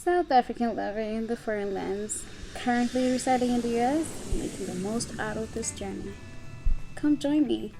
South African lover in the foreign lands, currently residing in the US, making the most out of this journey. Come join me.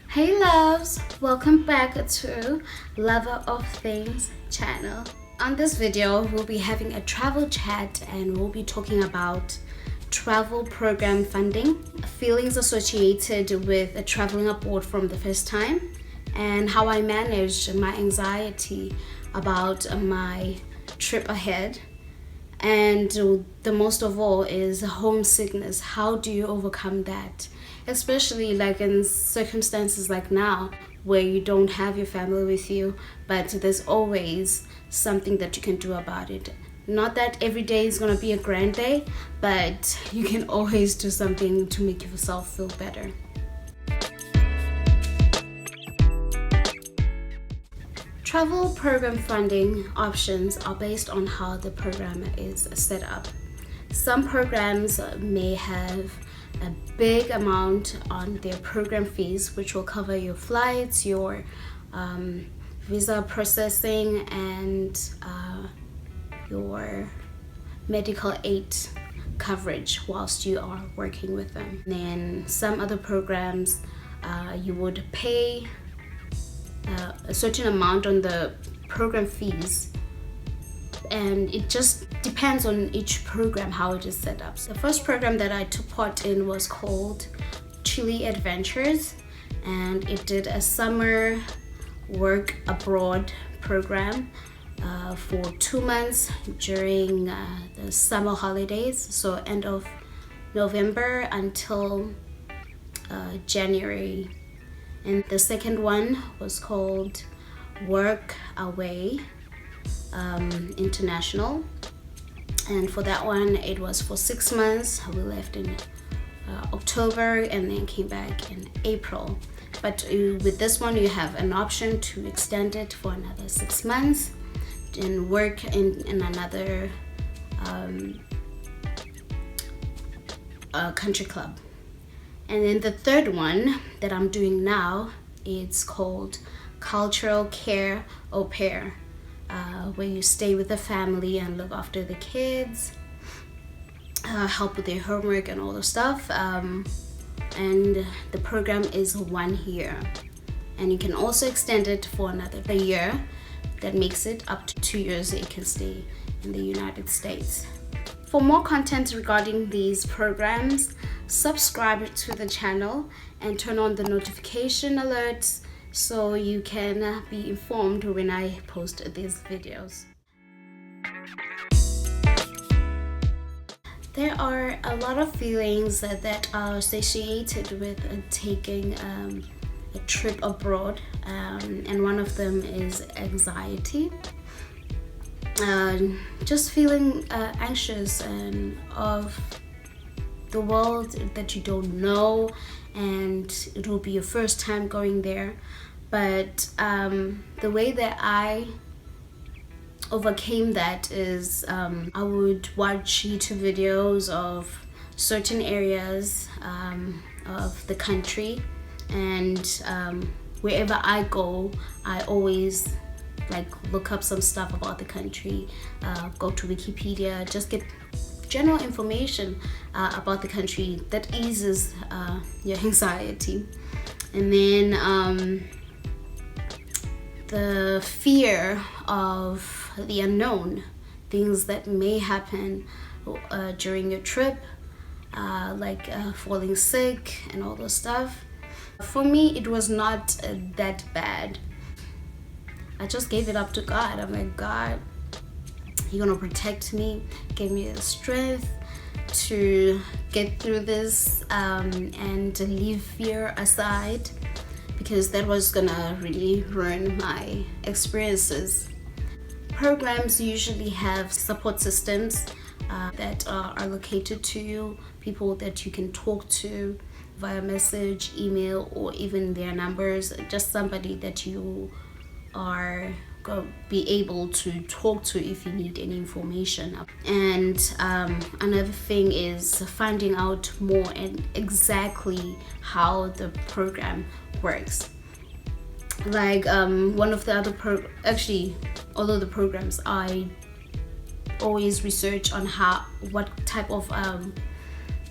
Hey loves, welcome back to Lover of Things channel. On this video, we'll be having a travel chat and we'll be talking about travel program funding, feelings associated with traveling abroad from the first time, and how I managed my anxiety about my trip ahead. And the most of all is homesickness. How do you overcome that? Especially like in circumstances like now where you don't have your family with you, but there's always something that you can do about it. Not that every day is gonna be a grand day, but you can always do something to make yourself feel better. Travel program funding options are based on how the program is set up. Some programs may have a big amount on their program fees, which will cover your flights, your visa processing, and your medical aid coverage whilst you are working with them. Then some other programs you would pay a certain amount on the program fees, and it just depends on each program how it is set up. So the first program that I took part in was called CHILLI Adventures, and it did a summer work abroad program for 2 months during the summer holidays, so end of November until January. And the second one was called WORKAWAT International, and for that one it was for 6 months. We left in October and then came back in April, but with this one you have an option to extend it for another 6 months and work in another country club. And then the third one that I'm doing now, it's called Cultural Care Au Pair, where you stay with the family and look after the kids, help with their homework and all the stuff. And the program is 1 year, and you can also extend it for another year. That makes it up to 2 years that you can stay in the United States. For more content regarding these programs, subscribe to the channel and turn on the notification alerts so you can be informed when I post these videos. There are a lot of feelings that are associated with taking a trip abroad, and one of them is anxiety. Just feeling anxious and of the world that you don't know, and it will be your first time going there. But the way that I overcame that is I would watch YouTube videos of certain areas of the country, and wherever I go, I always look up some stuff about the country, go to Wikipedia, just get general information about the country that eases your anxiety. And then the fear of the unknown, things that may happen during your trip, like falling sick and all those stuff. For me, it was not that bad. I just gave it up to God. I'm like, God, you're gonna protect me, give me the strength to get through this, and leave fear aside, because that was gonna really ruin my experiences. Programs usually have support systems that are located to you, people that you can talk to via message, email, or even their numbers, just somebody that you are going to be able to talk to if you need any information. And another thing is finding out more and exactly how the program works. Like one of the other actually all of the programs, I always research on what type of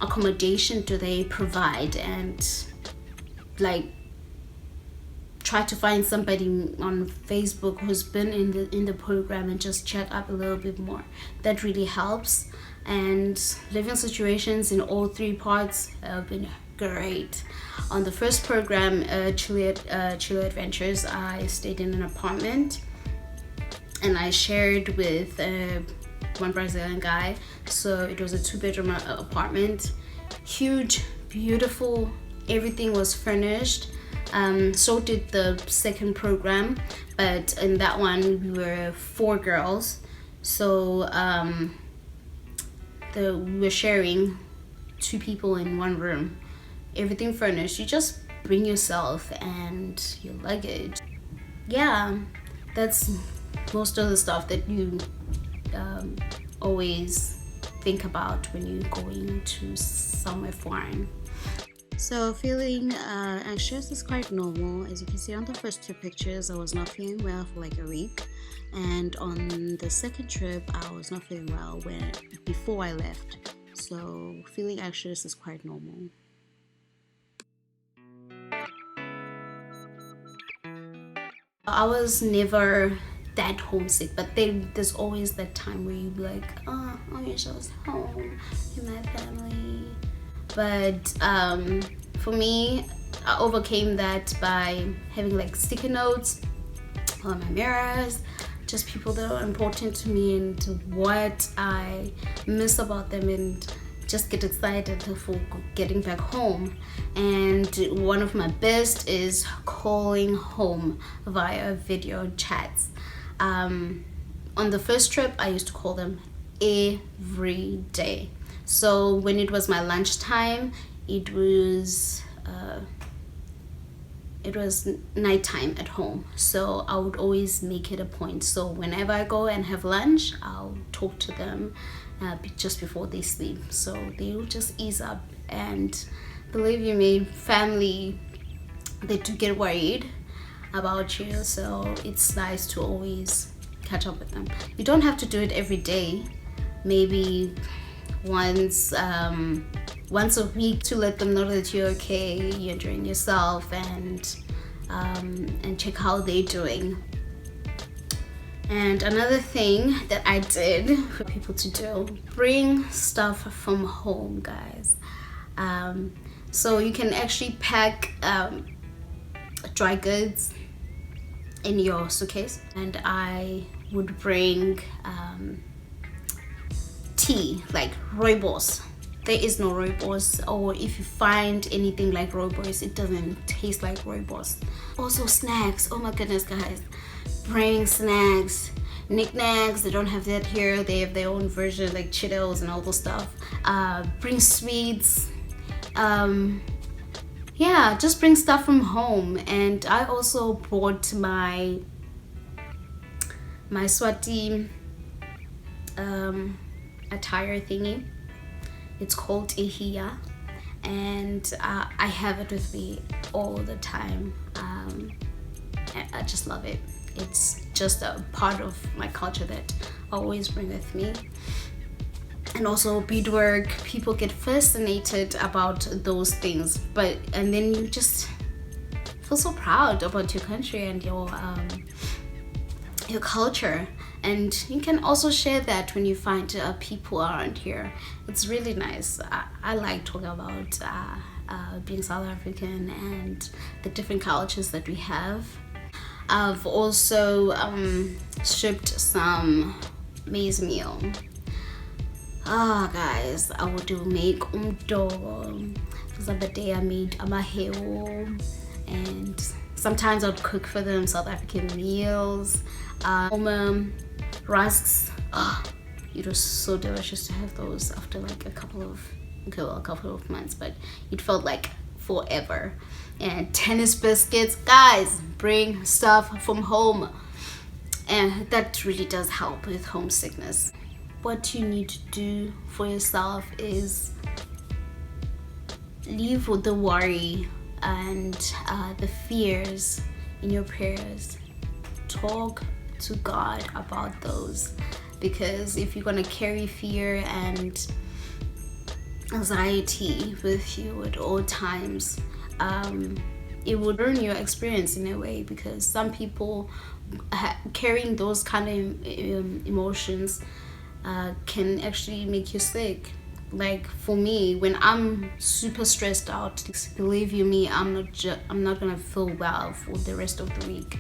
accommodation do they provide, and like try to find somebody on Facebook who's been in the program and just check up a little bit more. That really helps. And living situations in all three parts have been great. On the first program, CHILLI Adventures, I stayed in an apartment and I shared with one Brazilian guy. So it was a 2-bedroom apartment, huge, beautiful, everything was furnished. So did the second program, but in that one we were 4 girls, so we were sharing 2 people in one room, everything furnished. You just bring yourself and your luggage. Yeah, that's most of the stuff that you always think about when you're going to somewhere foreign. So feeling anxious is quite normal. As you can see on the first 2 pictures, I was not feeling well for like a week, and on the second trip I was not feeling well before I left. So feeling anxious is quite normal. I was never that homesick, but there's always that time where you be like, oh, I wish I was home with my family. But for me, I overcame that by having like sticky notes on my mirrors, just people that are important to me and what I miss about them, and just get excited for getting back home. And one of my best is calling home via video chats. On the first trip, I used to call them every day. So when it was my lunchtime, it was nighttime at home. So I would always make it a point. So whenever I go and have lunch, I'll talk to them just before they sleep. So they'll just ease up. And believe you me, family, they do get worried about you. So it's nice to always catch up with them. You don't have to do it every day. Maybe once a week, to let them know that you're okay, you're enjoying yourself, and check how they're doing. And another thing that I did for people to do, bring stuff from home, guys. So you can actually pack dry goods in your suitcase, and I would bring tea, like rooibos. There is no rooibos, or if you find anything like rooibos, it doesn't taste like rooibos. Also snacks, oh my goodness guys, bring snacks, knickknacks. They don't have that here, they have their own version like Cheetos and all those stuff. Bring sweets, yeah, just bring stuff from home. And I also brought my Swati attire thingy. It's called Ihia, and I have it with me all the time. I just love it. It's just a part of my culture that I always bring with me. And also beadwork, people get fascinated about those things, and then you just feel so proud about your country and your culture. And you can also share that when you find people around here. It's really nice. I like talking about being South African and the different cultures that we have. I've also shipped some maize meal. Ah, guys, I would make umdoko. The other day I made amaheo, and sometimes I'd cook for them South African meals. Rusks. It was so delicious to have those after like a couple of months, but it felt like forever. And tennis biscuits, guys, bring stuff from home, and that really does help with homesickness. What you need to do for yourself is leave with the worry and the fears. in your prayers. Talk to God about those, because if you're going to carry fear and anxiety with you at all times, it would ruin your experience in a way, because some people carrying those kind of emotions can actually make you sick. Like for me, when I'm super stressed out, believe you me, I'm not gonna feel well for the rest of the week.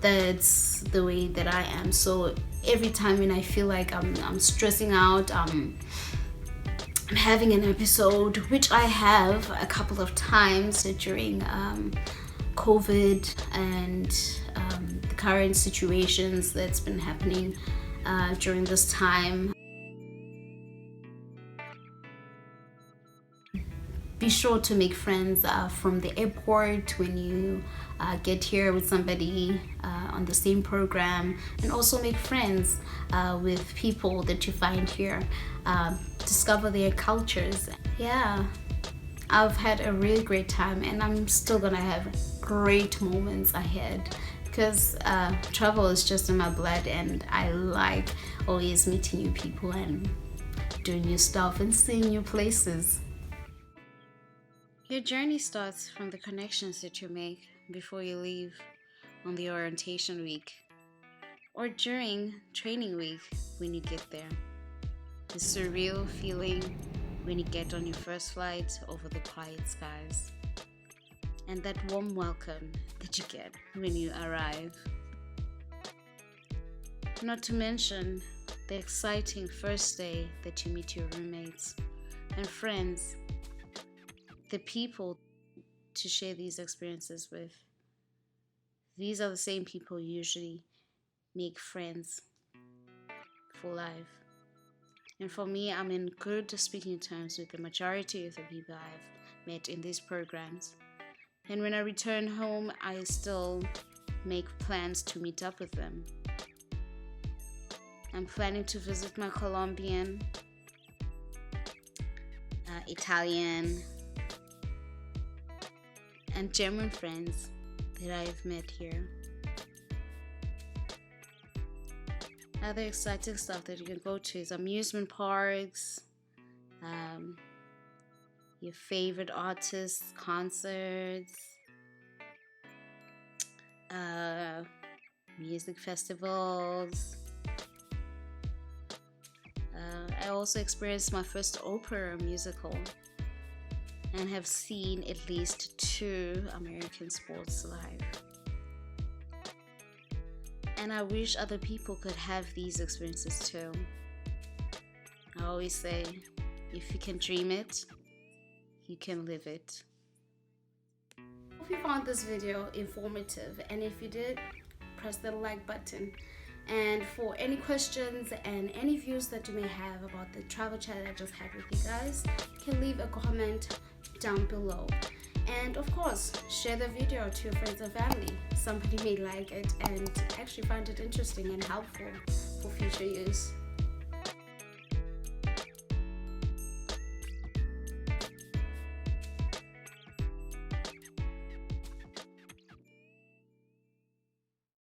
That's the way that I am. So every time when I feel like I'm stressing out, I'm having an episode, which I have a couple of times during COVID and the current situations that's been happening during this time. Be sure to make friends from the airport when you get here with somebody on the same program, and also make friends with people that you find here. Discover their cultures. Yeah, I've had a really great time, and I'm still gonna have great moments ahead, because travel is just in my blood, and I like always meeting new people and doing new stuff and seeing new places. Your journey starts from the connections that you make before you leave on the orientation week, or during training week when you get there. The surreal feeling when you get on your first flight over the quiet skies, and that warm welcome that you get when you arrive. Not to mention the exciting first day that you meet your roommates and friends, the people to share these experiences with. These are the same people you usually make friends for life. And for me, I'm in good speaking terms with the majority of the people I've met in these programs. And when I return home, I still make plans to meet up with them. I'm planning to visit my Colombian, Italian, and German friends that I've met here. Other exciting stuff that you can go to is amusement parks, your favorite artists, concerts, music festivals. I also experienced my first opera musical and have seen at least 2 American sports live. And I wish other people could have these experiences too. I always say, if you can dream it, you can live it. Hope you found this video informative, and if you did, press the like button. And for any questions and any views that you may have about the travel chat I just had with you guys, you can leave a comment down below. And of course, share the video to your friends and family. Somebody may like it and actually find it interesting and helpful for future use.